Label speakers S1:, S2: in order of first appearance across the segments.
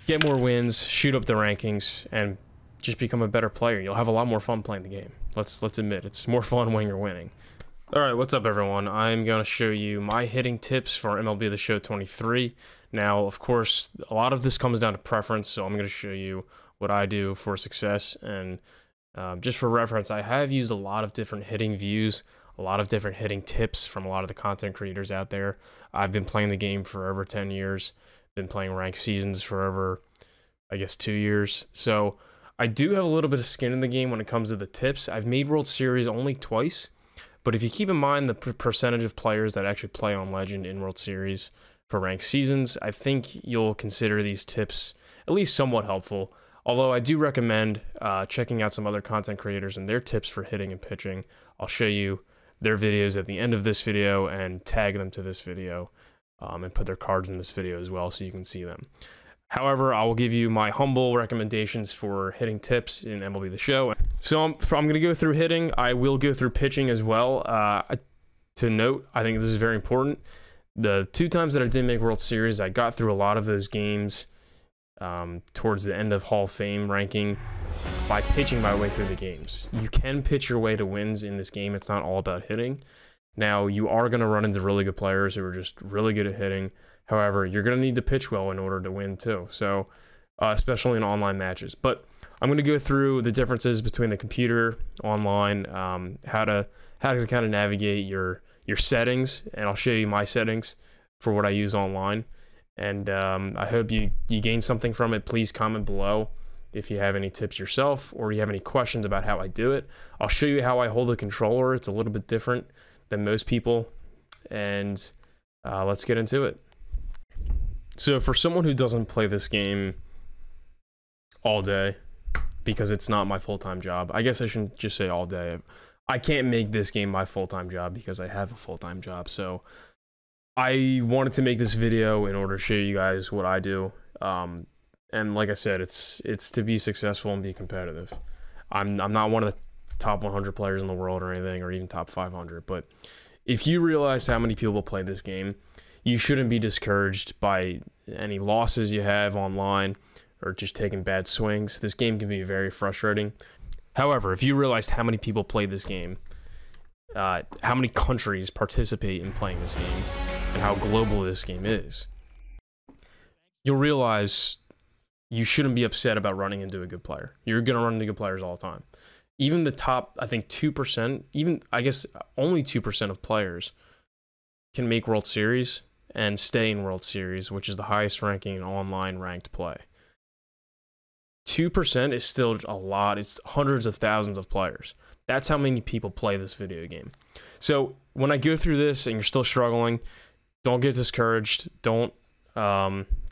S1: get more wins, shoot up the rankings, and just become a better player. You'll have a lot more fun playing the game. Let's admit, it's more fun when you're winning. Alright, what's up everyone? I'm going to show you my hitting tips for MLB The Show 23. Now, of course, a lot of this comes down to preference, so I'm going to show you what I do for success. And just for reference, I have used a lot of different hitting views, a lot of different hitting tips from a lot of the content creators out there. I've been playing the game for over 10 years, been playing ranked seasons for over, I guess, 2 years. So I do have a little bit of skin in the game when it comes to the tips. I've made World Series only twice. But if you keep in mind the percentage of players that actually play on Legend in World Series for ranked seasons, I think you'll consider these tips at least somewhat helpful. Although I do recommend checking out some other content creators and their tips for hitting and pitching. I'll show you their videos at the end of this video and tag them to this video and put their cards in this video as well so you can see them. However, I will give you my humble recommendations for hitting tips in MLB The Show. So I'm going to go through hitting. I will go through pitching as well. To note, I think this is very important. The 2 times that I did make World Series, I got through a lot of those games towards the end of Hall of Fame ranking by pitching my way through the games. You can pitch your way to wins in this game. It's not all about hitting. Now, you are going to run into really good players who are just really good at hitting. However, you're going to need to pitch well in order to win too, so especially in online matches. But I'm going to go through the differences between the computer, online, how to kind of navigate your settings, and I'll show you my settings for what I use online. And I hope you gain something from it. Please comment below if you have any tips yourself or you have any questions about how I do it. I'll show you how I hold the controller. It's a little bit different than most people, and let's get into it. So for someone who doesn't play this game all day, because it's not my full-time job, I guess I shouldn't just say all day. I can't make this game my full-time job because I have a full-time job. So I wanted to make this video in order to show you guys what I do. And like I said, it's to be successful and be competitive. I'm not one of the top 100 players in the world or anything, or even top 500. But if you realize how many people play this game, you shouldn't be discouraged by any losses you have online or just taking bad swings. This game can be very frustrating. However, if you realize how many people play this game, how many countries participate in playing this game, and how global this game is, you'll realize you shouldn't be upset about running into a good player. You're going to run into good players all the time. Even the top, I think 2%, even I guess only 2% of players can make World Series and stay in World Series, which is the highest ranking in online ranked play. 2% is still a lot. It's hundreds of thousands of players. That's how many people play this video game. So when I go through this and you're still struggling, don't get discouraged. Don't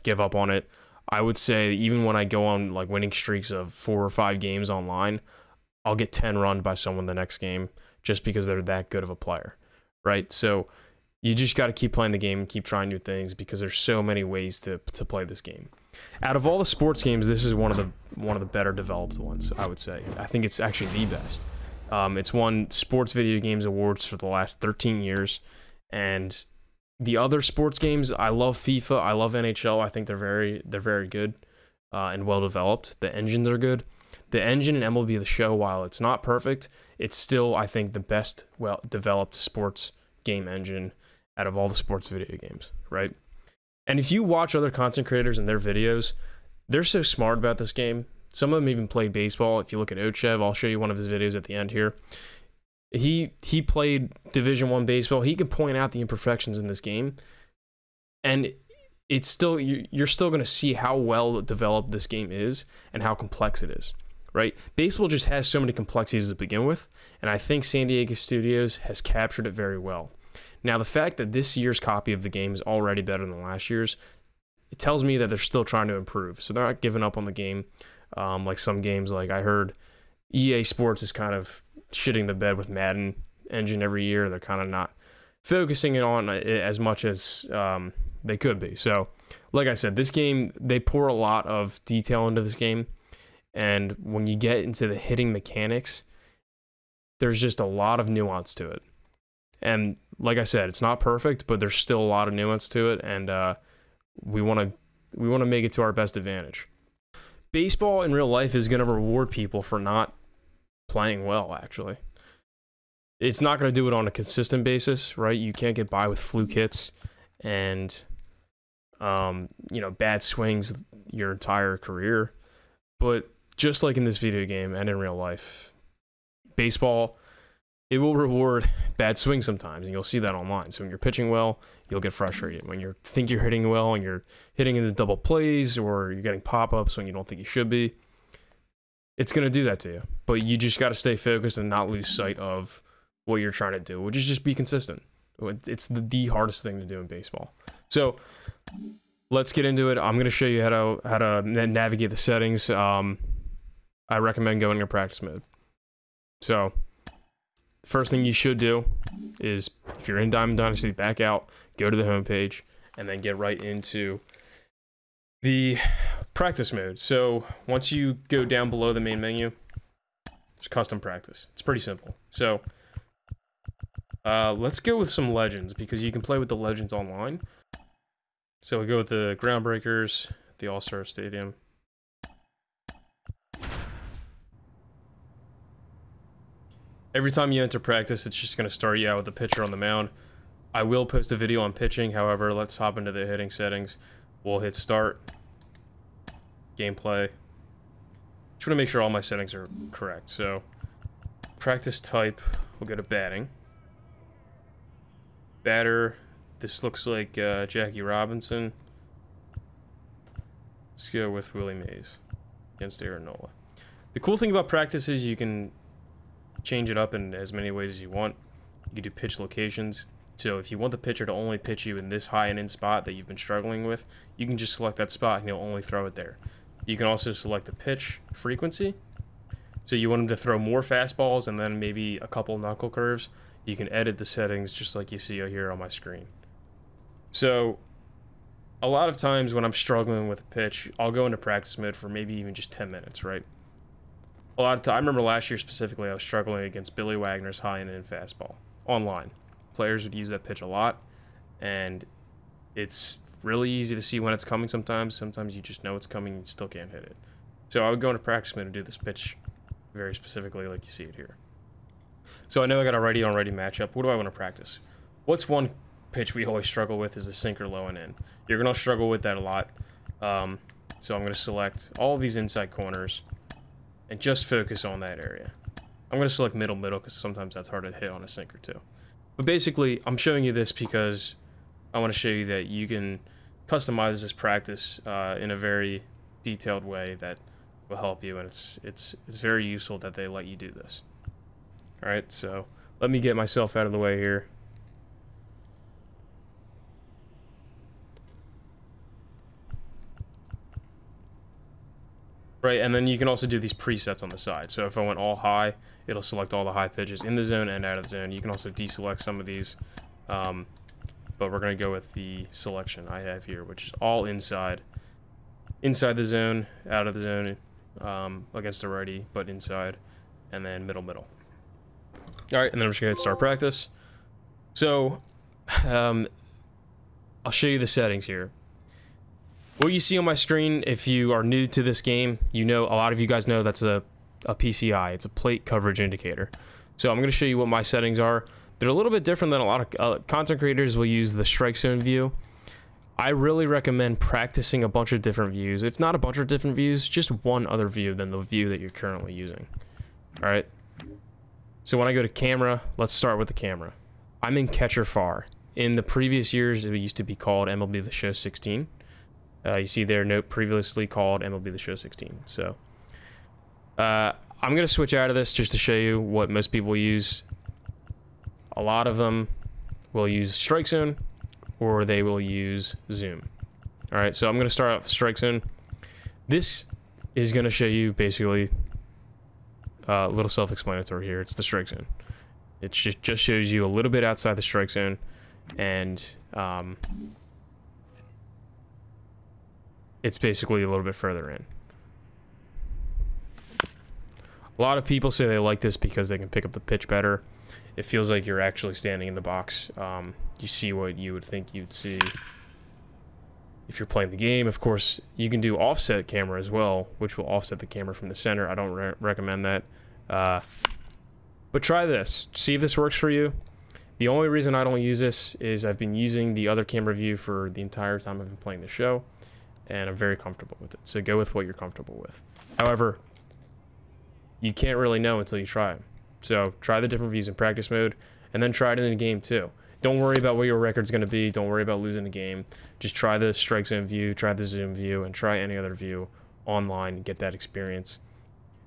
S1: give up on it. I would say even when I go on like winning streaks of 4 or 5 games online, I'll get 10 run by someone the next game just because they're that good of a player, right? So you just got to keep playing the game and keep trying new things because there's so many ways to play this game. Out of all the sports games, this is one of the better developed ones, I would say. I think it's actually the best. It's won Sports Video Games Awards for the last 13 years, and the other sports games, I love FIFA, I love NHL. I think they're very good and well developed. The engines are good. The engine in MLB The Show, while it's not perfect, it's still, I think, the best well developed sports game engine out of all the sports video games, right? And if you watch other content creators and their videos, they're so smart about this game. Some of them even play baseball. If you look at Ochev, I'll show you one of his videos at the end here. He played Division I baseball. He can point out the imperfections in this game, and it's still you're still going to see how well developed this game is and how complex it is, right? Baseball just has so many complexities to begin with, and I think San Diego Studios has captured it very well. Now, the fact that this year's copy of the game is already better than last year's, it tells me that they're still trying to improve. So they're not giving up on the game like some games. Like I heard EA Sports is kind of shitting the bed with Madden engine every year. They're kind of not focusing on it as much as they could be. So like I said, this game, they pour a lot of detail into this game. And when you get into the hitting mechanics, there's just a lot of nuance to it. And like I said, it's not perfect, but there's still a lot of nuance to it, and we want to We want to make it to our best advantage. Baseball in real life is going to reward people for not playing well, actually. It's not going to do it on a consistent basis, right? You can't get by with fluke hits and, you know, bad swings your entire career. But just like in this video game and in real life, baseball, it will reward bad swings sometimes, and you'll see that online. So when you're pitching well, you'll get frustrated. When you think you're hitting well and you're hitting into double plays, or you're getting pop-ups when you don't think you should be, it's going to do that to you. But you just got to stay focused and not lose sight of what you're trying to do, which is just be consistent. It's the hardest thing to do in baseball. So let's get into it. I'm going to show you how to navigate the settings. I recommend going to practice mode. So first thing you should do is, if you're in Diamond Dynasty, back out, go to the home page, and then get right into the practice mode. So once you go down below the main menu, there's custom practice. It's pretty simple. So let's go with some legends, because you can play with the legends online. So we go with the Groundbreakers, the All-Star Stadium. Every time you enter practice, it's just going to start you out with the pitcher on the mound. I will post a video on pitching, however, let's hop into the hitting settings. We'll hit start, gameplay. Just want to make sure all my settings are correct. So, practice type, we'll go to batting. Batter, this looks like Jackie Robinson. Let's go with Willie Mays against Aaron Nola. The cool thing about practice is you can change it up in as many ways as you want. You can do pitch locations. So if you want the pitcher to only pitch you in this high and in spot that you've been struggling with, you can just select that spot and he'll only throw it there. You can also select the pitch frequency. So you want him to throw more fastballs and then maybe a couple knuckle curves. You can edit the settings just like you see here on my screen. So a lot of times when I'm struggling with a pitch, I'll go into practice mode for maybe even just 10 minutes, right? A lot of time, I remember last year specifically, I was struggling against Billy Wagner's high and in fastball online. Players would use that pitch a lot, and it's really easy to see when it's coming sometimes. Sometimes you just know it's coming and you still can't hit it. So I would go into practice mode and do this pitch very specifically like you see it here. So I know I got a righty-on-righty matchup. What do I want to practice? What's one pitch we always struggle with is the sinker low and in. You're going to struggle with that a lot. So I'm going to select all of these inside corners and just focus on that area. I'm going to select middle because sometimes that's hard to hit on a sinker too. But basically, I'm showing you this because I want to show you that you can customize this practice in a very detailed way that will help you, and it's very useful that they let you do this. All right, so let me get myself out of the way here. Right, and then you can also do these presets on the side. So if I went all high, it'll select all the high pitches in the zone and out of the zone. You can also deselect some of these, but we're going to go with the selection I have here, which is all inside the zone, out of the zone, against the righty, but inside, and then middle. All right, and then I'm just going to hit start practice. So I'll show you the settings here. What you see on my screen, if you are new to this game, you know, a lot of you guys know that's a PCI. It's a plate coverage indicator. So I'm going to show you what my settings are. They're a little bit different than a lot of content creators will use the strike zone view. I really recommend practicing a bunch of different views. If not a bunch of different views, just one other view than the view that you're currently using. All right. So when I go to camera, let's start with the camera. I'm in catcher far. In the previous years, it used to be called MLB The Show 16. You see there, note previously called MLB The Show 16. So I'm going to switch out of this just to show you what most people use. A lot of them will use strike zone or they will use zoom. All right, so I'm going to start out with strike zone. This is going to show you basically a little self-explanatory here. It's the strike zone. It just shows you a little bit outside the strike zone, and it's basically a little bit further in. A lot of people say they like this because they can pick up the pitch better. It feels like you're actually standing in the box. You see what you would think you'd see. if you're playing the game. Of course, you can do offset camera as well, which will offset the camera from the center. I don't recommend that. But try this. See if this works for you. The only reason I don't use this is I've been using the other camera view for the entire time I've been playing the show, and I'm very comfortable with it. So go with what you're comfortable with. However, you can't really know until you try them. So try the different views in practice mode, and then try it in the game too. Don't worry about what your record's going to be. Don't worry about losing the game. Just try the strike zone view, try the zoom view, and try any other view online and get that experience.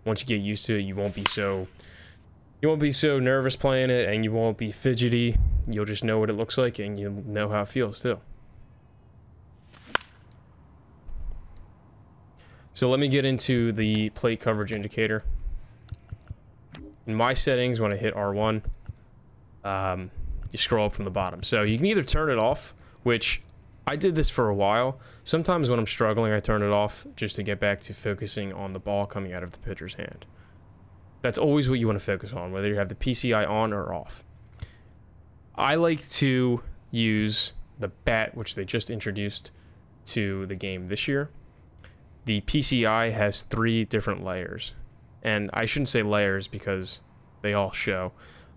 S1: Once you get used to it, you won't be so nervous playing it, and you won't be fidgety. You'll just know what it looks like, and you'll know how it feels too. So let me get into the plate coverage indicator. In my settings, when I hit R1, you scroll up from the bottom. So you can either turn it off, which I did this for a while. Sometimes when I'm struggling, I turn it off just to get back to focusing on the ball coming out of the pitcher's hand. That's always what you want to focus on, whether you have the PCI on or off. I like to use the bat, which they just introduced to the game this year. The PCI has 3 different layers. And I shouldn't say layers because they all show.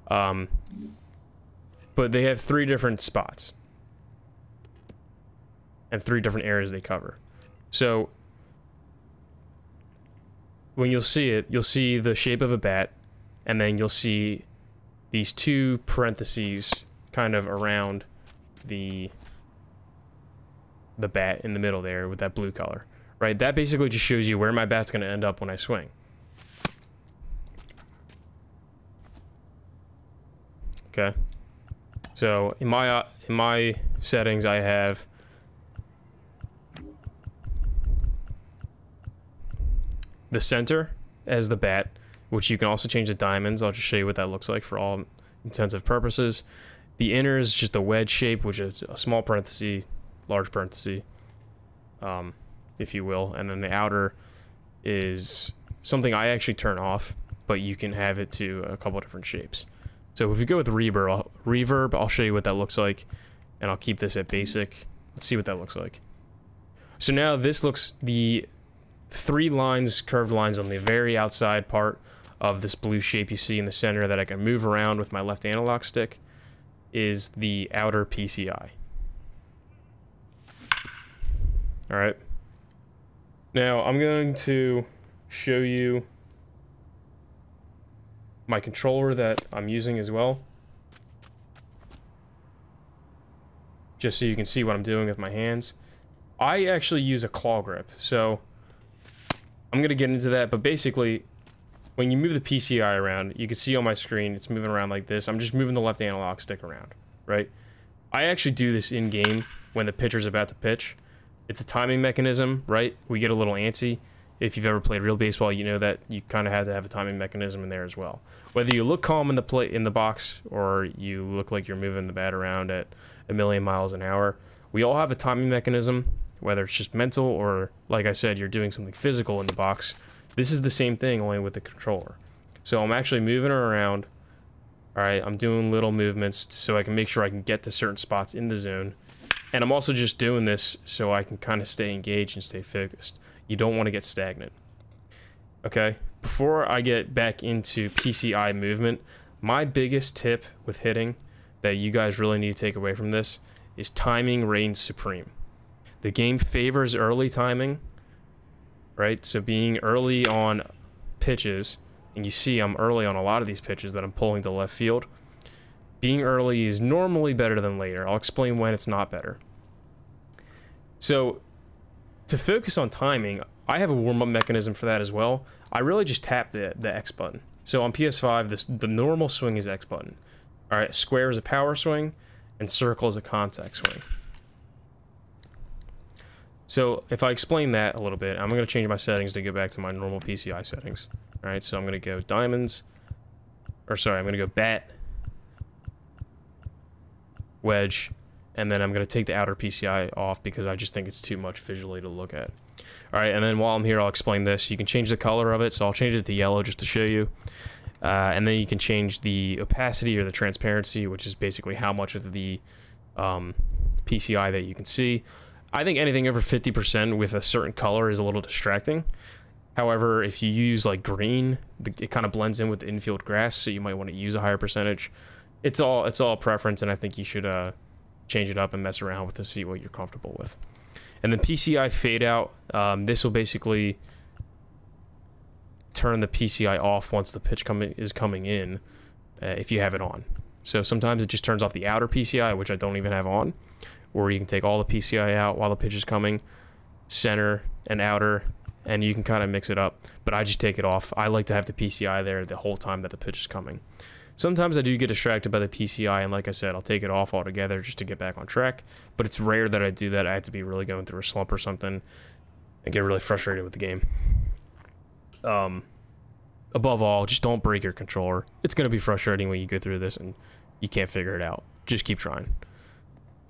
S1: But they have 3 different spots. And 3 different areas they cover. So when you'll see it, you'll see the shape of a bat, and then you'll see these 2 parentheses kind of around the bat in the middle there with that blue color, right? That basically just shows you where my bat's going to end up when I swing. Okay. So in my settings, I have the center as the bat, which you can also change the diamonds. I'll just show you what that looks like for all intensive purposes. The inner is just a wedge shape, which is a small parenthesis, large parenthesis, if you will. And then the outer is something I actually turn off, but you can have it to a couple different shapes. So if you go with reverb, I'll show you what that looks like, and I'll keep this at basic. Let's see what that looks like. So now this looks, the 3 lines, curved lines on the very outside part of this blue shape you see in the center that I can move around with my left analog stick is the outer PCI. All right. Now I'm going to show you my controller that I'm using as well, just so you can see what I'm doing with my hands. I actually use a claw grip, so I'm gonna get into that, but basically when you move the PCI around, you can see on my screen it's moving around like this. I'm just moving the left analog stick around, right? I actually do this in game when the pitcher's about to pitch. It's a timing mechanism, right? We get a little antsy. If you've ever played real baseball, you know that you kind of have to have a timing mechanism in there as well. Whether you look calm in the box, or you look like you're moving the bat around at 1,000,000 miles an hour, we all have a timing mechanism, whether it's just mental or, like I said, you're doing something physical in the box. This is the same thing, only with the controller. So I'm actually moving her around. All right, I'm doing little movements so I can make sure I can get to certain spots in the zone. And I'm also just doing this so I can kind of stay engaged and stay focused. You don't want to get stagnant. Okay, before I get back into PCI movement, my biggest tip with hitting that you guys really need to take away from this is timing reigns supreme. The game favors early timing, right? So being early on pitches, and you see I'm early on a lot of these pitches that I'm pulling to left field. Being early is normally better than later. I'll explain when it's not better. So to focus on timing, I have a warm-up mechanism for that as well. I really just tap the X button. So on PS5, the normal swing is X button. All right, square is a power swing, and circle is a contact swing. So if I explain that a little bit, I'm going to change my settings to go back to my normal PCI settings. All right, so I'm going to go diamonds, or sorry, I'm going to go bat, wedge, and then I'm going to take the outer PCI off because I just think it's too much visually to look at. All right, and then while I'm here, I'll explain this. You can change the color of it, so I'll change it to yellow just to show you. And then you can change the opacity or the transparency, which is basically how much of the PCI that you can see. I think anything over 50% with a certain color is a little distracting. However, if you use like green, it kind of blends in with the infield grass, so you might want to use a higher percentage. It's all preference, and I think you should change it up and mess around with to see what you're comfortable with. And then PCI fade out. This will basically turn the PCI off once the pitch is coming in, if you have it on. So sometimes it just turns off the outer PCI, which I don't even have on, or you can take all the PCI out while the pitch is coming, center and outer, and you can kind of mix it up. But I just take it off. I like to have the PCI there the whole time that the pitch is coming. Sometimes I do get distracted by the PCI, and like I said, I'll take it off altogether just to get back on track. But it's rare that I do that. I have to be really going through a slump or something and get really frustrated with the game. Above all, just don't break your controller. It's going to be frustrating when you go through this and you can't figure it out. Just keep trying.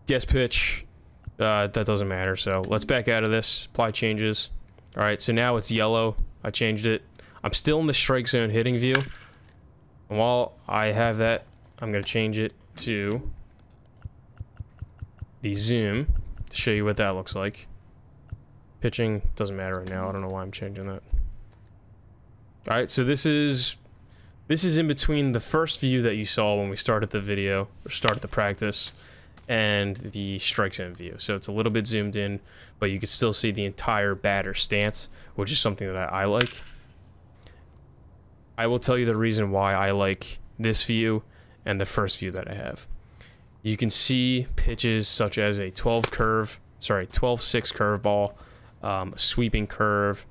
S1: Guess pitch, that doesn't matter. So let's back out of this. Apply changes. All right, so now it's yellow. I changed it. I'm still in the strike zone hitting view. And while I have that, I'm going to change it to the zoom to show you what that looks like. Pitching doesn't matter right now. I don't know why I'm changing that. All right, so this is in between the first view that you saw when we started the video, or started the practice, and the strike zone view. So it's a little bit zoomed in, but you can still see the entire batter stance, which is something that I like. I will tell you the reason why I like this view and the first view that I have. You can see pitches such as a 12-6 curveball, a sweeping curve,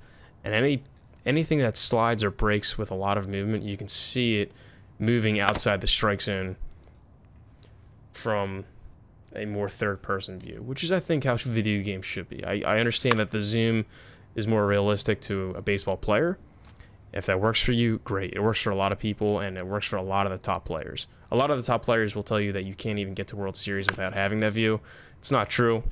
S1: and anything that slides or breaks with a lot of movement. You can see it moving outside the strike zone from a more third-person view, which is, I think, how video games should be. I understand that the zoom is more realistic to a baseball player. If that works for you, great. It works for a lot of people, and it works for a lot of the top players. A lot of the top players will tell you that you can't even get to World Series without having that view. It's not true.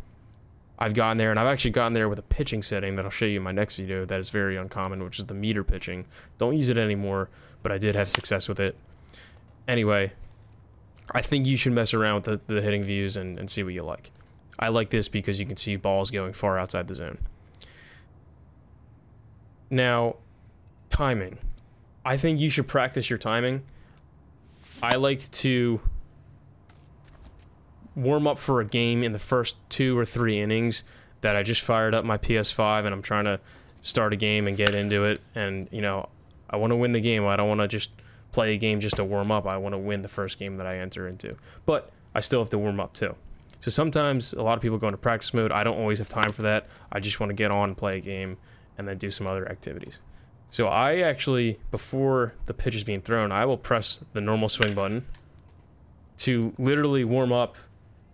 S1: I've gotten there, and I've actually gotten there with a pitching setting that I'll show you in my next video that is very uncommon, which is the meter pitching. Don't use it anymore, but I did have success with it. Anyway, I think you should mess around with the hitting views and see what you like. I like this because you can see balls going far outside the zone. Now, timing. I think you should practice your timing. I like to warm up for a game in the first 2 or 3 innings that I just fired up my PS5 and I'm trying to start a game and get into it. And, you know, I want to win the game. I don't want to just play a game just to warm up. I want to win the first game that I enter into. But I still have to warm up too. So sometimes a lot of people go into practice mode. I don't always have time for that. I just want to get on and play a game and then do some other activities. So I actually, before the pitch is being thrown, I will press the normal swing button to literally warm up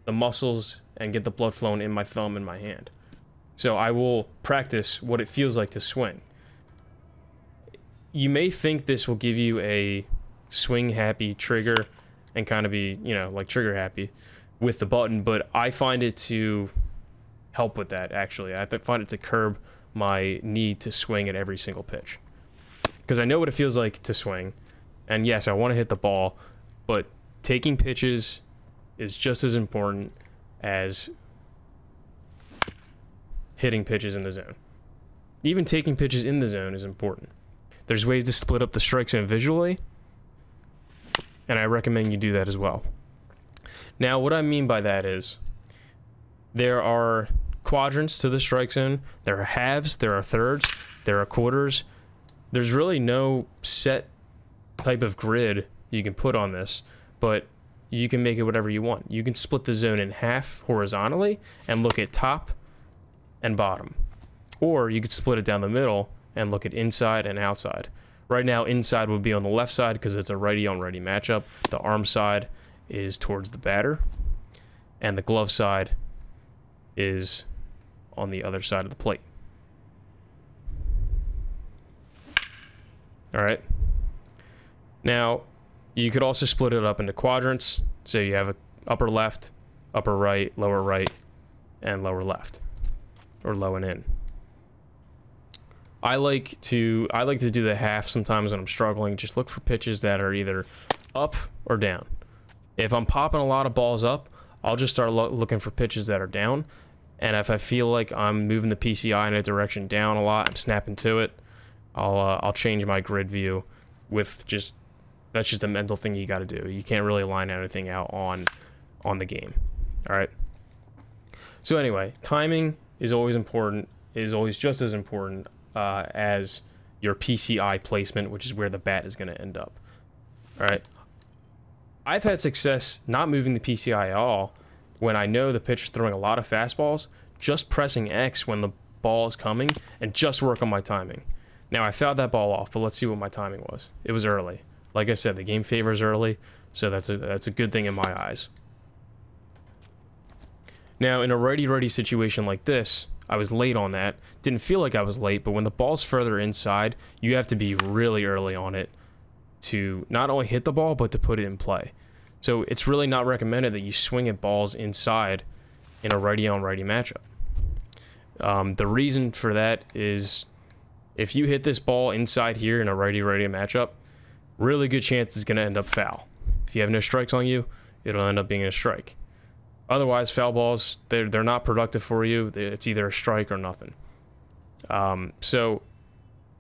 S1: the muscles and get the blood flowing in my thumb and my hand. So I will practice what it feels like to swing. You may think this will give you a swing happy trigger and kind of be, you know, like trigger happy with the button, but I find it to help with that, actually. I find it to curb my need to swing at every single pitch. Because I know what it feels like to swing. And yes, I want to hit the ball, but taking pitches is just as important as hitting pitches in the zone. Even taking pitches in the zone is important. There's ways to split up the strike zone visually, and I recommend you do that as well. Now, what I mean by that is there are quadrants to the strike zone. There are halves, there are thirds, there are quarters. There's really no set type of grid you can put on this, but you can make it whatever you want. You can split the zone in half horizontally and look at top and bottom. Or you could split it down the middle and look at inside and outside. Right now, inside would be on the left side because it's a righty-on-righty matchup. The arm side is towards the batter, and the glove side is on the other side of the plate. All right. Now, you could also split it up into quadrants. So you have a upper left, upper right, and lower left, or low and in. I like to do the half sometimes when I'm struggling. Just look for pitches that are either up or down. If I'm popping a lot of balls up, I'll just start looking for pitches that are down. And if I feel like I'm moving the PCI in a direction down a lot, I'm snapping to it, I'll change my grid view with just, that's just a mental thing you got to do. You can't really line anything out on the game. All right. So anyway, timing is always important, is always just as important as your PCI placement, which is where the bat is going to end up. All right. I've had success not moving the PCI at all when I know the pitcher's throwing a lot of fastballs, just pressing X when the ball is coming and just work on my timing. Now, I fouled that ball off, but let's see what my timing was. It was early. Like I said, the game favors early, so that's a good thing in my eyes. Now, in a righty-righty situation like this, I was late on that. Didn't feel like I was late, but when the ball's further inside, you have to be really early on it to not only hit the ball, but to put it in play. So it's really not recommended that you swing at balls inside in a righty-on-righty matchup. The reason for that is if you hit this ball inside here in a righty-righty matchup, really good chance it's going to end up foul. If you have no strikes on you, it'll end up being a strike. Otherwise, foul balls, they're not productive for you. It's either a strike or nothing. So,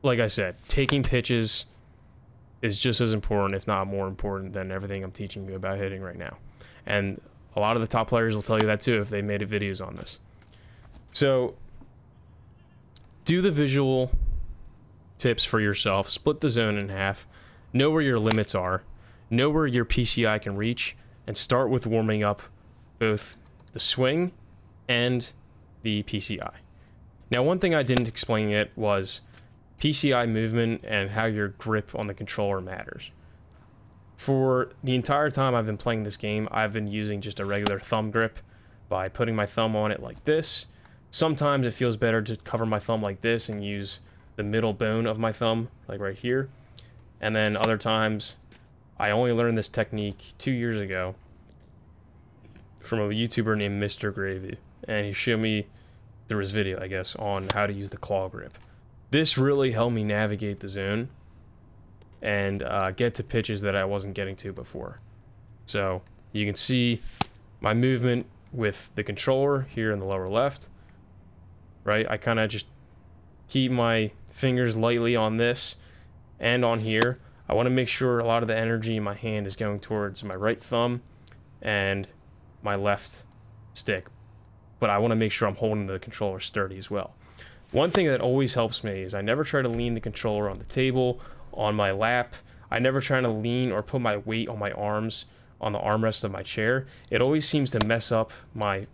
S1: like I said, taking pitches is just as important, if not more important, than everything I'm teaching you about hitting right now. And a lot of the top players will tell you that too if they made videos on this. So, do the visual tips for yourself. Split the zone in half. Know where your limits are. Know where your PCI can reach. And start with warming up both the swing and the PCI. Now, one thing I didn't explain yet was PCI movement and how your grip on the controller matters. For the entire time I've been playing this game, I've been using just a regular thumb grip by putting my thumb on it like this. Sometimes it feels better to cover my thumb like this and use the middle bone of my thumb, like right here. And then other times, I only learned this technique 2 years ago from a YouTuber named Mr. Gravy, and he showed me through his video, I guess, on how to use the claw grip. This really helped me navigate the zone and get to pitches that I wasn't getting to before. So you can see my movement with the controller here in the lower left, right? I kind of just keep my fingers lightly on this and on here. I want to make sure a lot of the energy in my hand is going towards my right thumb and my left stick, but I want to make sure I'm holding the controller sturdy as well. One thing that always helps me is I never try to lean the controller on the table, on my lap. I never try to lean or put my weight on my arms on the armrest of my chair. It always seems to mess up my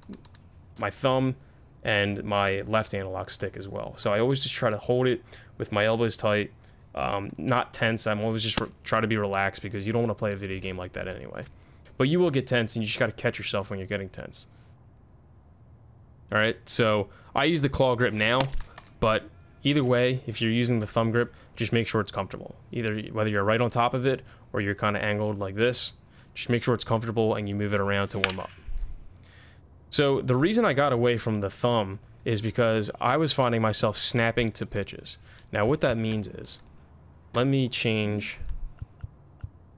S1: thumb and my left analog stick as well. So I always just try to hold it with my elbows tight, not tense. I'm always just try to be relaxed because you don't want to play a video game like that anyway. But you will get tense, and you just got to catch yourself when you're getting tense. All right, so I use the claw grip now, but either way, if you're using the thumb grip, just make sure it's comfortable. Either whether you're right on top of it or you're kind of angled like this, just make sure it's comfortable and you move it around to warm up. So the reason I got away from the thumb is because I was finding myself snapping to pitches. Now what that means is, let me change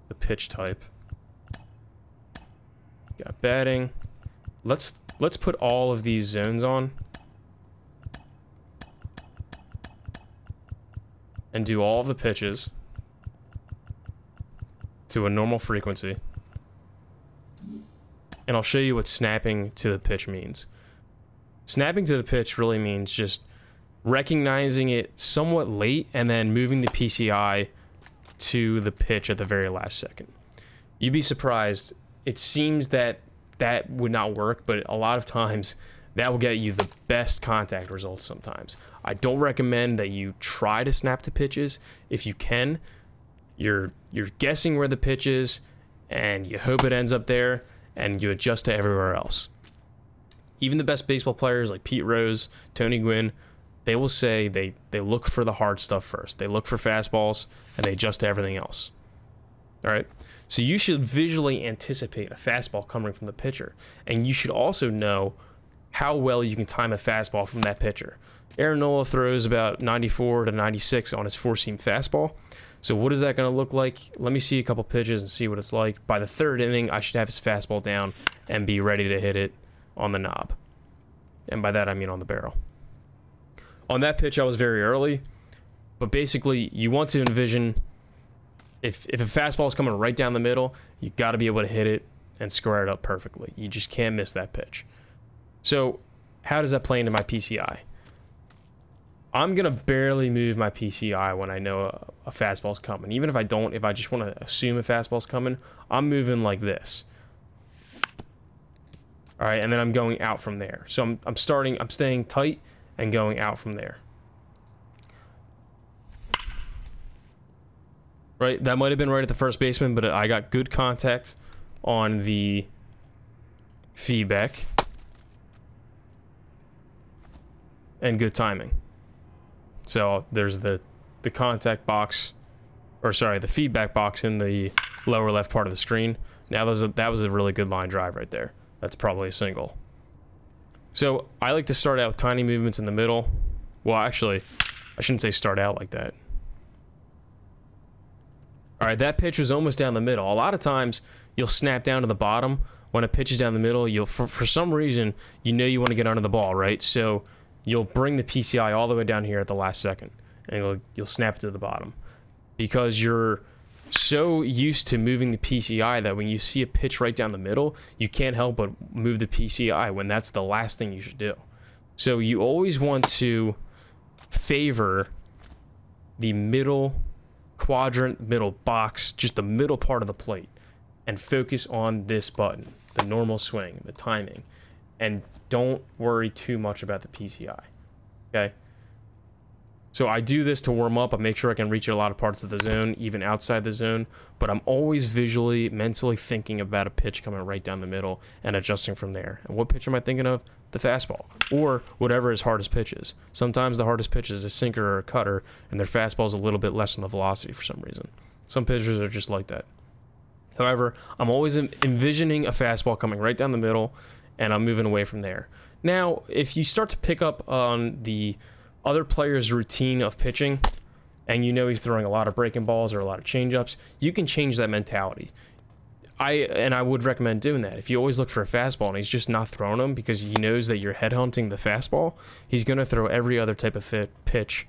S1: the pitch type. Got batting. Let's put all of these zones on and do all of the pitches to a normal frequency. And I'll show you what snapping to the pitch means. Snapping to the pitch really means just recognizing it somewhat late and then moving the PCI to the pitch at the very last second. You'd be surprised. It seems that that would not work, but a lot of times that will get you the best contact results sometimes. I don't recommend that you try to snap to pitches. If you can, you're guessing where the pitch is and you hope it ends up there and you adjust to everywhere else. Even the best baseball players like Pete Rose, Tony Gwynn, they will say they look for the hard stuff first. They look for fastballs and they adjust to everything else. All right. So you should visually anticipate a fastball coming from the pitcher. And you should also know how well you can time a fastball from that pitcher. Aaron Nola throws about 94 to 96 on his four-seam fastball. So what is that going to look like? Let me see a couple pitches and see what it's like. By the third inning, I should have his fastball down and be ready to hit it on the knob. And by that, I mean on the barrel. On that pitch, I was very early. But basically, you want to envision... If a fastball is coming right down the middle, you got to be able to hit it and square it up perfectly. You just can't miss that pitch. So, how does that play into my PCI? I'm going to barely move my PCI when I know a fastball's coming. Even if I don't, if I just want to assume a fastball's coming, I'm moving like this. All right, and then I'm going out from there. So I'm staying tight and going out from there. Right, that might have been right at the first baseman, but I got good contact on the feedback and good timing. So there's the contact box, or sorry, the feedback box in the lower left part of the screen. Now that was a really good line drive right there. That's probably a single. So I like to start out with tiny movements in the middle. Well, actually, I shouldn't say start out like that. All right, that pitch was almost down the middle. A lot of times, you'll snap down to the bottom. When a pitch is down the middle, you'll for some reason, you know you want to get under the ball, right? So you'll bring the PCI all the way down here at the last second, and you'll snap it to the bottom. Because you're so used to moving the PCI that when you see a pitch right down the middle, you can't help but move the PCI when that's the last thing you should do. So you always want to favor the middle quadrant, middle box, just the middle part of the plate, and focus on this button, the normal swing, the timing, and don't worry too much about the PCI. Okay? So I do this to warm up. I make sure I can reach a lot of parts of the zone, even outside the zone, but I'm always visually, mentally thinking about a pitch coming right down the middle and adjusting from there. And what pitch am I thinking of? The fastball, or whatever his hardest pitch is. Sometimes the hardest pitch is a sinker or a cutter, and their fastball is a little bit less on the velocity for some reason. Some pitchers are just like that. However, I'm always envisioning a fastball coming right down the middle, and I'm moving away from there. Now, if you start to pick up on the other player's routine of pitching, and you know he's throwing a lot of breaking balls or a lot of changeups, you can change that mentality. I would recommend doing that. If you always look for a fastball and he's just not throwing them because he knows that you're headhunting the fastball, he's going to throw every other type of pitch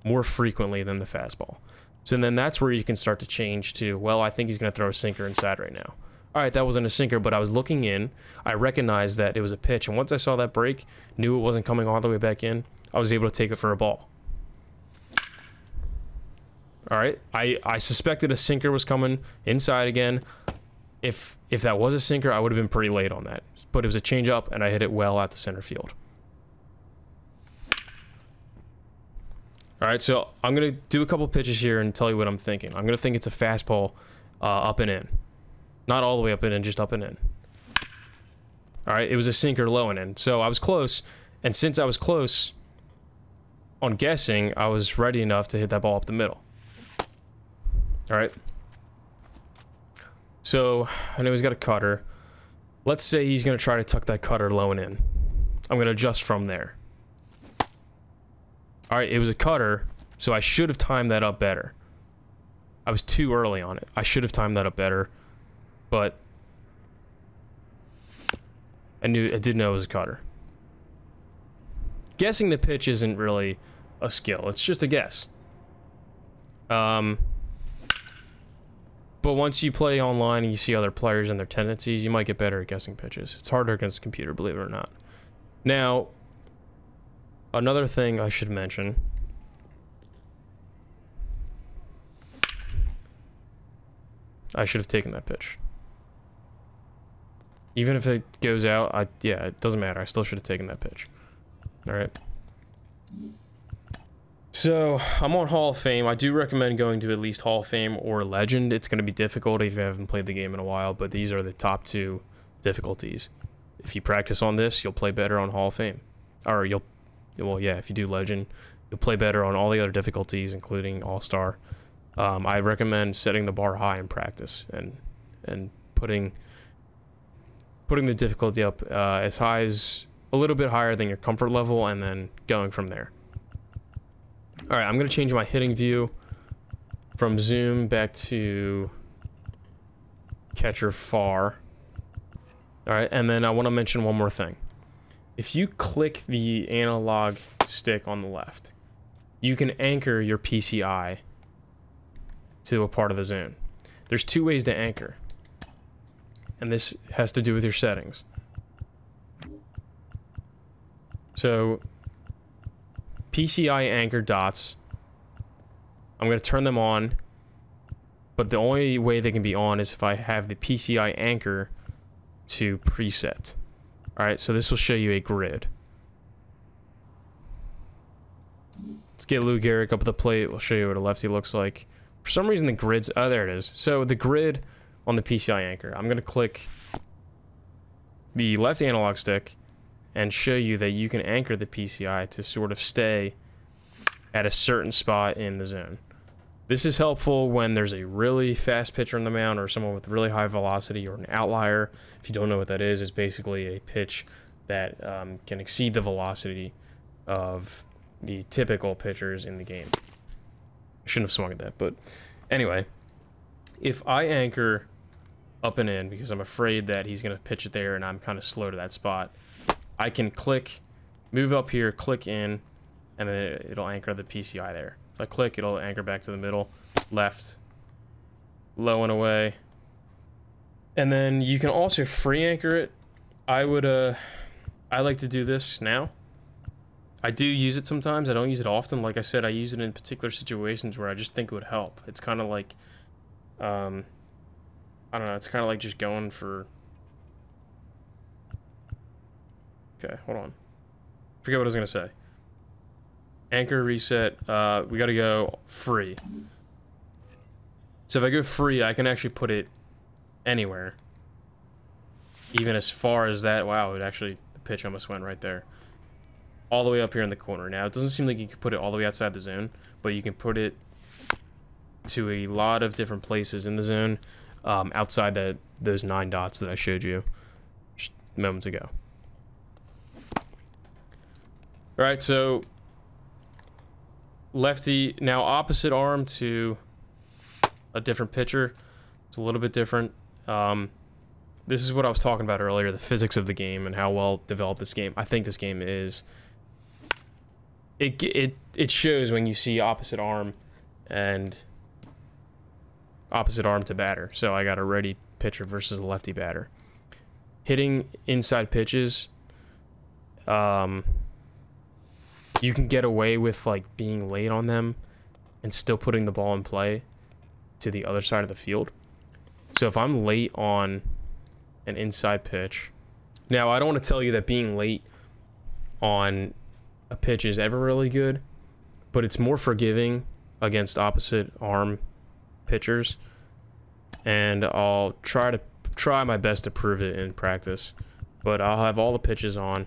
S1: more frequently than the fastball. So then that's where you can start to change to, well, I think he's going to throw a sinker inside right now. All right, that wasn't a sinker, but I was looking in. I recognized that it was a pitch, and once I saw that break, knew it wasn't coming all the way back in, I was able to take it for a ball. All right, I suspected a sinker was coming inside again. If that was a sinker, I would have been pretty late on that. But it was a changeup, and I hit it well out to center field. All right, so I'm going to do a couple pitches here and tell you what I'm thinking. I'm going to think it's a fastball up and in. Not all the way up and in, just up and in. All right, it was a sinker low and in. So I was close, and since I was close on guessing, I was ready enough to hit that ball up the middle. All right. So I know he's got a cutter. Let's say he's going to try to tuck that cutter low and in. I'm going to adjust from there. All right, it was a cutter, so I should have timed that up better. I was too early on it. I should have timed that up better, but I did know it was a cutter. Guessing the pitch isn't really a skill. It's just a guess. But once you play online and you see other players and their tendencies, you might get better at guessing pitches. It's harder against a computer, believe it or not. Now, another thing I should mention. I should have taken that pitch. Even if it goes out, yeah, it doesn't matter. I still should have taken that pitch. All right. So, I'm on Hall of Fame. I do recommend going to at least Hall of Fame or Legend. It's going to be difficult if you haven't played the game in a while, but these are the top two difficulties. If you practice on this, you'll play better on Hall of Fame. Or well, yeah, if you do Legend, you'll play better on all the other difficulties, including All-Star. I recommend setting the bar high in practice and putting the difficulty up as high as a little bit higher than your comfort level, and then going from there. All right, I'm going to change my hitting view from zoom back to catcher far. All right, and then I want to mention one more thing. if you click the analog stick on the left, you can anchor your PCI to a part of the zone. There's two ways to anchor, and this has to do with your settings. So PCI anchor dots, I'm going to turn them on, but the only way they can be on is if I have the PCI anchor to preset. Alright, so this will show you a grid. Let's get Lou Gehrig up at the plate. We'll show you what a lefty looks like. For some reason the grid's... Oh, there it is. So the grid on the PCI anchor. I'm going to click the left analog stick and show you that you can anchor the PCI to sort of stay at a certain spot in the zone. This is helpful when there's a really fast pitcher on the mound or someone with really high velocity or an outlier. If you don't know what that is, it's basically a pitch that can exceed the velocity of the typical pitchers in the game. I shouldn't have swung at that, but anyway, if I anchor up and in because I'm afraid that he's going to pitch it there and I'm kind of slow to that spot, I can click, move up here, click in, and then it'll anchor the PCI there. If I click, it'll anchor back to the middle, left, low and away. And then you can also free anchor it. I like to do this now. I do use it sometimes. I don't use it often. Like I said, I use it in particular situations where I just think it would help. It's kind of like, I don't know, it's kind of like just going for... Okay, hold on. Forget what I was going to say. Anchor, reset, we gotta go free. So if I go free, I can actually put it anywhere. Even as far as that. Wow, it actually, the pitch almost went right there. All the way up here in the corner. Now, it doesn't seem like you can put it all the way outside the zone, but you can put it to a lot of different places in the zone, outside those 9 dots that I showed you just moments ago. Alright, so lefty, now opposite arm to a different pitcher. It's a little bit different. This is what I was talking about earlier, the physics of the game and how well developed this game. I think this game is. It shows when you see opposite arm and opposite arm to batter. So I got a righty pitcher versus a lefty batter. Hitting inside pitches, you can get away with like being late on them and still putting the ball in play to the other side of the field. So if I'm late on an inside pitch, now I don't want to tell you that being late on a pitch is ever really good, but it's more forgiving against opposite arm pitchers, and I'll try my best to prove it in practice. But I'll have all the pitches on.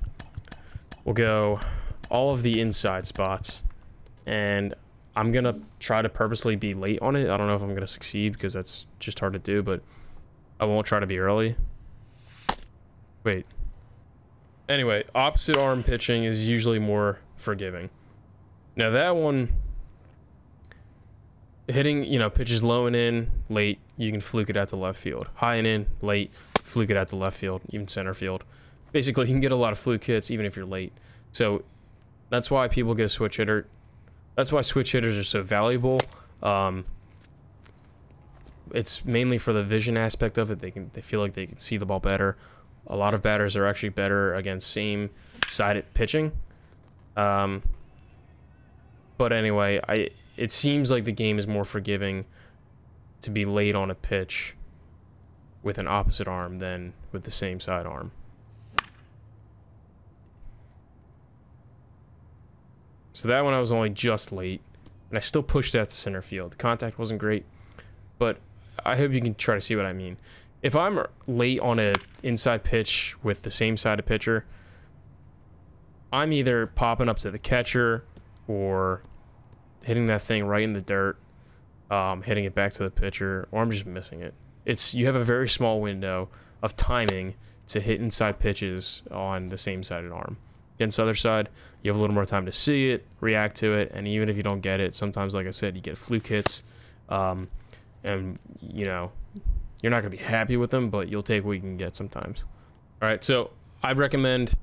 S1: We'll go all of the inside spots, and I'm gonna try to purposely be late on it. I don't know if I'm gonna succeed because that's just hard to do, but I won't try to be early. Wait. Anyway, opposite arm pitching is usually more forgiving. Now that one, hitting, pitches low and in, late, you can fluke it out to left field. High and in, late, fluke it out to left field, even center field. Basically, you can get a lot of fluke hits even if you're late. So that's why people get a switch hitter. That's why switch hitters are so valuable. It's mainly for the vision aspect of it. They feel like they can see the ball better. A lot of batters are actually better against same-sided pitching. But anyway, it seems like the game is more forgiving to be late on a pitch with an opposite arm than with the same side arm. So that one I was only just late, and I still pushed it out to center field. The contact wasn't great, but I hope you can try to see what I mean. If I'm late on an inside pitch with the same sided pitcher, I'm either popping up to the catcher or hitting that thing right in the dirt, hitting it back to the pitcher, or I'm just missing it. You have a very small window of timing to hit inside pitches on the same sided arm. Against the other side, you have a little more time to see it, react to it, and even if you don't get it, sometimes, like I said, you get fluke hits, and you're not going to be happy with them, but you'll take what you can get sometimes. All right, so I recommend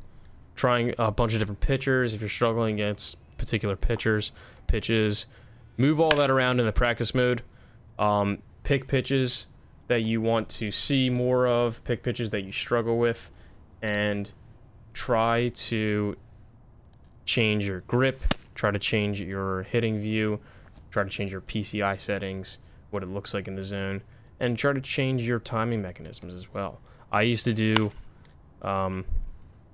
S1: trying a bunch of different pitchers. If you're struggling against particular pitches, move all that around in the practice mode. Pick pitches that you want to see more of, pick pitches that you struggle with, and try to change your grip, try to change your hitting view, try to change your PCI settings, what it looks like in the zone, and try to change your timing mechanisms as well. I used to do,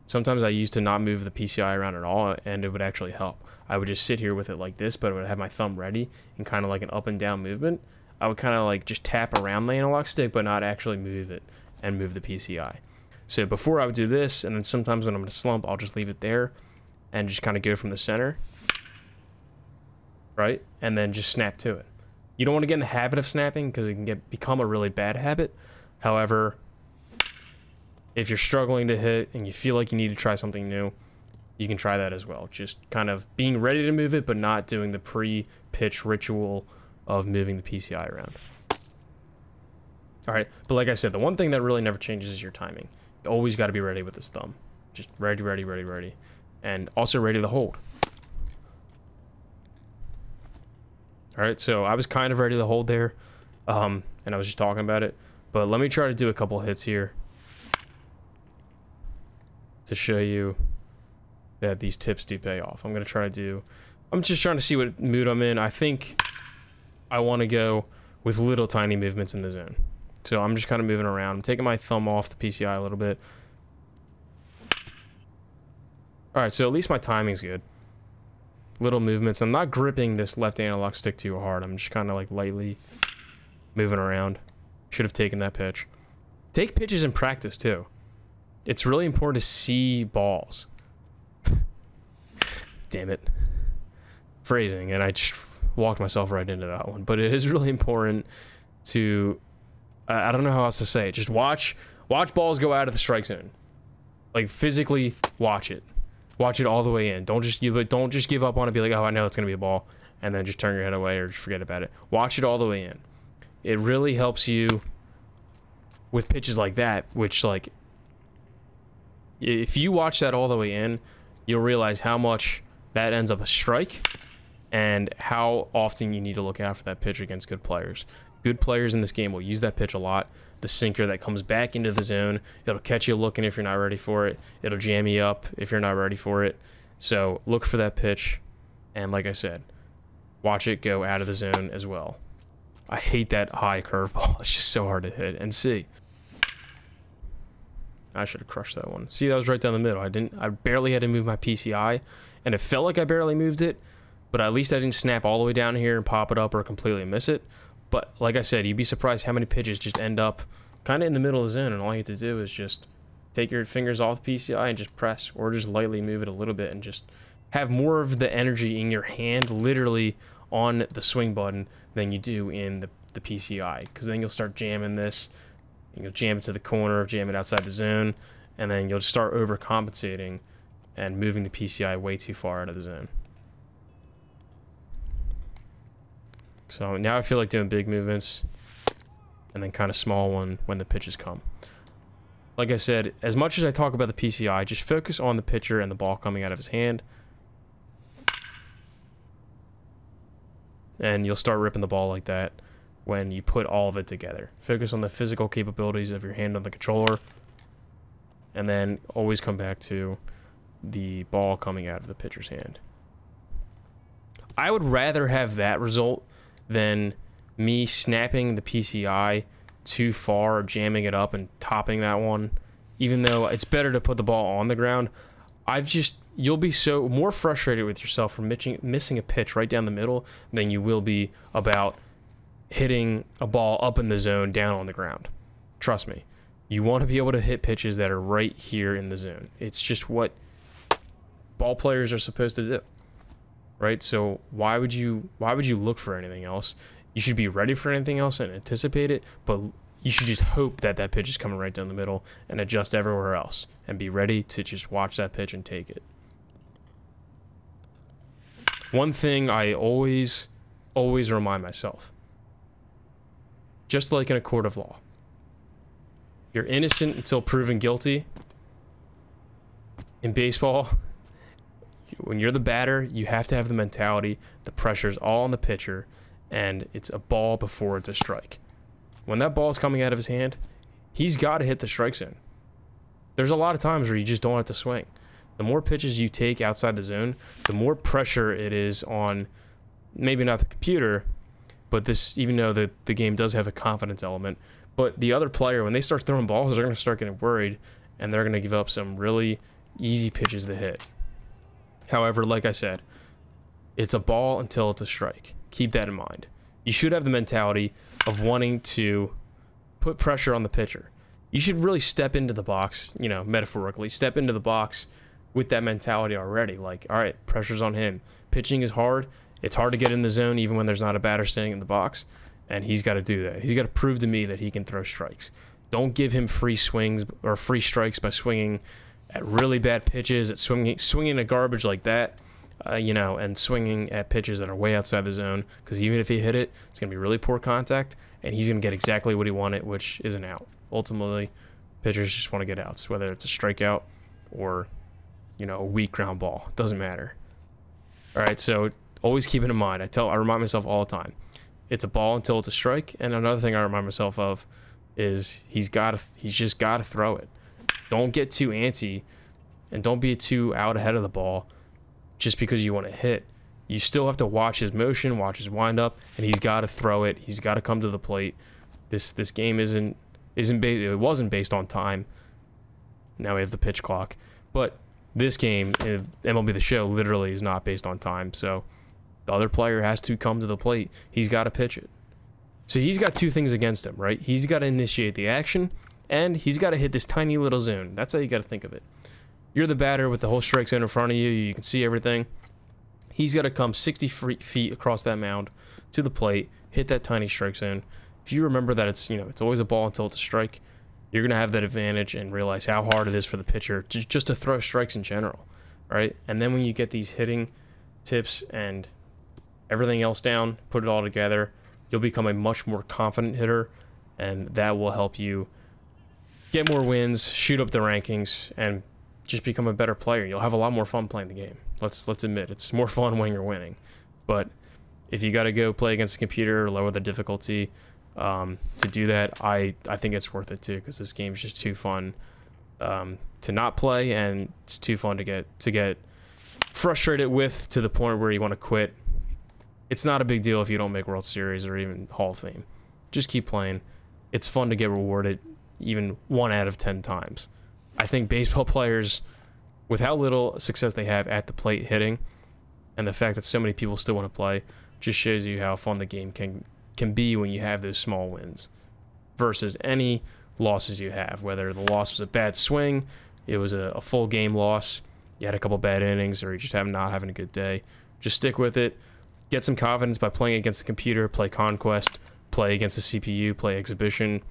S1: sometimes I used to not move the PCI around at all, and it would actually help. I would just sit here with it like this, but I would have my thumb ready and kind of like an up and down movement. I would kind of like just tap around the analog stick, but not actually move it and move the PCI. So before I would do this, and then sometimes when I'm in a slump, I'll just leave it there and just kind of go from the center, right? And then just snap to it. You don't want to get in the habit of snapping because it can become a really bad habit. However, if you're struggling to hit and you feel like you need to try something new, you can try that as well. Just kind of being ready to move it, but not doing the pre-pitch ritual of moving the PCI around. All right, but like I said, the one thing that really never changes is your timing. You always got to be ready with this thumb. Just ready, ready, ready, ready. And also ready to hold. All right, so I was kind of ready to hold there, and I was just talking about it. But let me try to do a couple hits here to show you that these tips do pay off. I'm just trying to see what mood I'm in. I think I want to go with little tiny movements in the zone. So I'm just kind of moving around. I'm taking my thumb off the PCI a little bit. All right, so at least my timing's good. Little movements. I'm not gripping this left analog stick too hard. I'm just kind of like lightly moving around. Should have taken that pitch. Take pitches in practice too. It's really important to see balls. Damn it. Phrasing, and I just walked myself right into that one. But it is really important to, I don't know how else to say it. Just watch balls go out of the strike zone. Like physically watch it. Watch it all the way in. Don't just give up on it. Be like, oh, I know it's gonna be a ball, and then just turn your head away or just forget about it. Watch it all the way in. It really helps you with pitches like that, which like, if you watch that all the way in, you'll realize how much that ends up a strike and how often you need to look out for that pitch against good players. Good players in this game will use that pitch a lot. The sinker that comes back into the zone, it'll catch you looking if you're not ready for it. It'll jam you up if you're not ready for it. So look for that pitch, and like I said, watch it go out of the zone as well. I hate that high curveball. It's just so hard to hit and see. I should have crushed that one. See, that was right down the middle. I barely had to move my PCI, and it felt like I barely moved it, but at least I didn't snap all the way down here and pop it up or completely miss it. But like I said, you'd be surprised how many pitches just end up kind of in the middle of the zone, and all you have to do is just take your fingers off the PCI and just press, or just lightly move it a little bit and just have more of the energy in your hand literally on the swing button than you do in the PCI, because then you'll start jamming this, and you'll jam it to the corner, jam it outside the zone, and then you'll just start overcompensating and moving the PCI way too far out of the zone. So now I feel like doing big movements and then kind of small one when the pitches come. Like I said, as much as I talk about the PCI, just focus on the pitcher and the ball coming out of his hand. And you'll start ripping the ball like that when you put all of it together. Focus on the physical capabilities of your hand on the controller. And then always come back to the ball coming out of the pitcher's hand. I would rather have that result than me snapping the PCI too far or jamming it up and topping that one. Even though it's better to put the ball on the ground, you'll be so more frustrated with yourself for missing a pitch right down the middle than you will be about hitting a ball up in the zone down on the ground. Trust me. You want to be able to hit pitches that are right here in the zone. It's just what ball players are supposed to do. Right? So why would you look for anything else? You should be ready for anything else and anticipate it, but you should just hope that that pitch is coming right down the middle and adjust everywhere else and be ready to just watch that pitch and take it. One thing I always remind myself, just like in a court of law, you're innocent until proven guilty. In baseball, when you're the batter, you have to have the mentality, the pressure's all on the pitcher, and it's a ball before it's a strike. When that ball is coming out of his hand, he's got to hit the strike zone. There's a lot of times where you just don't have to swing. The more pitches you take outside the zone, the more pressure it is on, maybe not the computer, but this, even though the game does have a confidence element, but the other player, when they start throwing balls, they're going to start getting worried, and they're going to give up some really easy pitches to hit. However, like I said, it's a ball until it's a strike. Keep that in mind. You should have the mentality of wanting to put pressure on the pitcher. You should really step into the box, you know, metaphorically, step into the box with that mentality already. Like, all right, pressure's on him. Pitching is hard. It's hard to get in the zone even when there's not a batter standing in the box, and he's got to do that. He's got to prove to me that he can throw strikes. Don't give him free swings or free strikes by swinging at really bad pitches, at swinging at garbage like that, you know, and swinging at pitches that are way outside the zone, because even if he hit it, it's going to be really poor contact, and he's going to get exactly what he wanted, which is an out. Ultimately, pitchers just want to get outs, whether it's a strikeout or, you know, a weak ground ball. It doesn't matter. All right, so always keep it in mind. I remind myself all the time, it's a ball until it's a strike. And another thing I remind myself of is he's just got to throw it. Don't get too antsy, and don't be too out ahead of the ball just because you want to hit. You still have to watch his motion, watch his windup, and he's got to throw it. He's got to come to the plate. This game it wasn't based on time. Now we have the pitch clock, but this game, MLB The Show, literally is not based on time. So the other player has to come to the plate. He's got to pitch it. So he's got two things against him, right? He's got to initiate the action, and he's got to hit this tiny little zone. That's how you got to think of it. You're the batter with the whole strike zone in front of you. You can see everything. He's got to come 60 feet across that mound to the plate, hit that tiny strike zone. If you remember that it's always a ball until it's a strike, you're going to have that advantage and realize how hard it is for the pitcher just to throw strikes in general, right? And then when you get these hitting tips and everything else down, put it all together, you'll become a much more confident hitter, and that will help you get more wins, shoot up the rankings, and just become a better player. You'll have a lot more fun playing the game. Let's admit, it's more fun when you're winning. But if you got to go play against a computer or lower the difficulty to do that, I think it's worth it too, because this game is just too fun to not play, and it's too fun to get frustrated with, to the point where you want to quit. It's not a big deal if you don't make World Series or even Hall of Fame. Just keep playing. It's fun to get rewarded even 1 out of 10 times. I think baseball players, with how little success they have at the plate hitting, and the fact that so many people still want to play, just shows you how fun the game can be when you have those small wins versus any losses you have, whether the loss was a bad swing, it was a full game loss, you had a couple bad innings, or you just not having a good day. Just stick with it. Get some confidence by playing against the computer, play Conquest, play against the CPU, play Exhibition.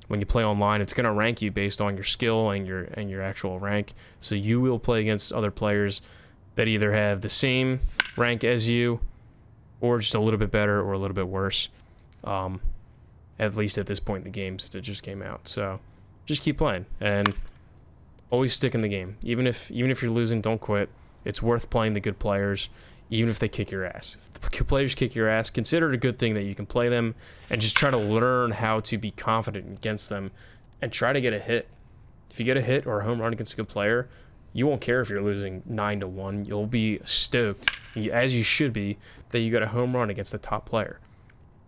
S1: When you play online, it's going to rank you based on your skill and your actual rank. So you will play against other players that either have the same rank as you, or just a little bit better or a little bit worse. At least at this point in the game, since it just came out. So just keep playing and always stick in the game. Even if you're losing, don't quit. It's worth playing the good players, even if they kick your ass. If the players kick your ass, consider it a good thing that you can play them and just try to learn how to be confident against them and try to get a hit. If you get a hit or a home run against a good player, you won't care if you're losing 9-1. You'll be stoked, as you should be, that you got a home run against the top player.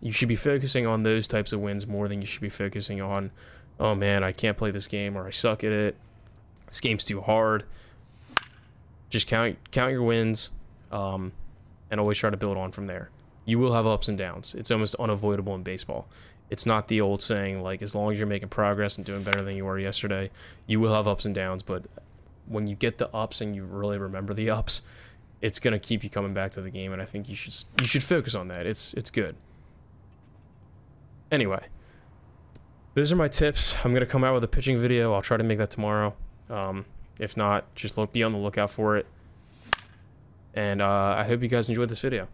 S1: You should be focusing on those types of wins more than you should be focusing on, oh man, I can't play this game, or I suck at it. This game's too hard. Just count your wins, and always try to build on from there. You will have ups and downs. It's almost unavoidable in baseball. It's not the old saying, like, as long as you're making progress and doing better than you were yesterday, you will have ups and downs, but when you get the ups and you really remember the ups, it's going to keep you coming back to the game, and I think you should focus on that. It's good. Anyway, those are my tips. I'm going to come out with a pitching video. I'll try to make that tomorrow. If not, just be on the lookout for it. And I hope you guys enjoyed this video.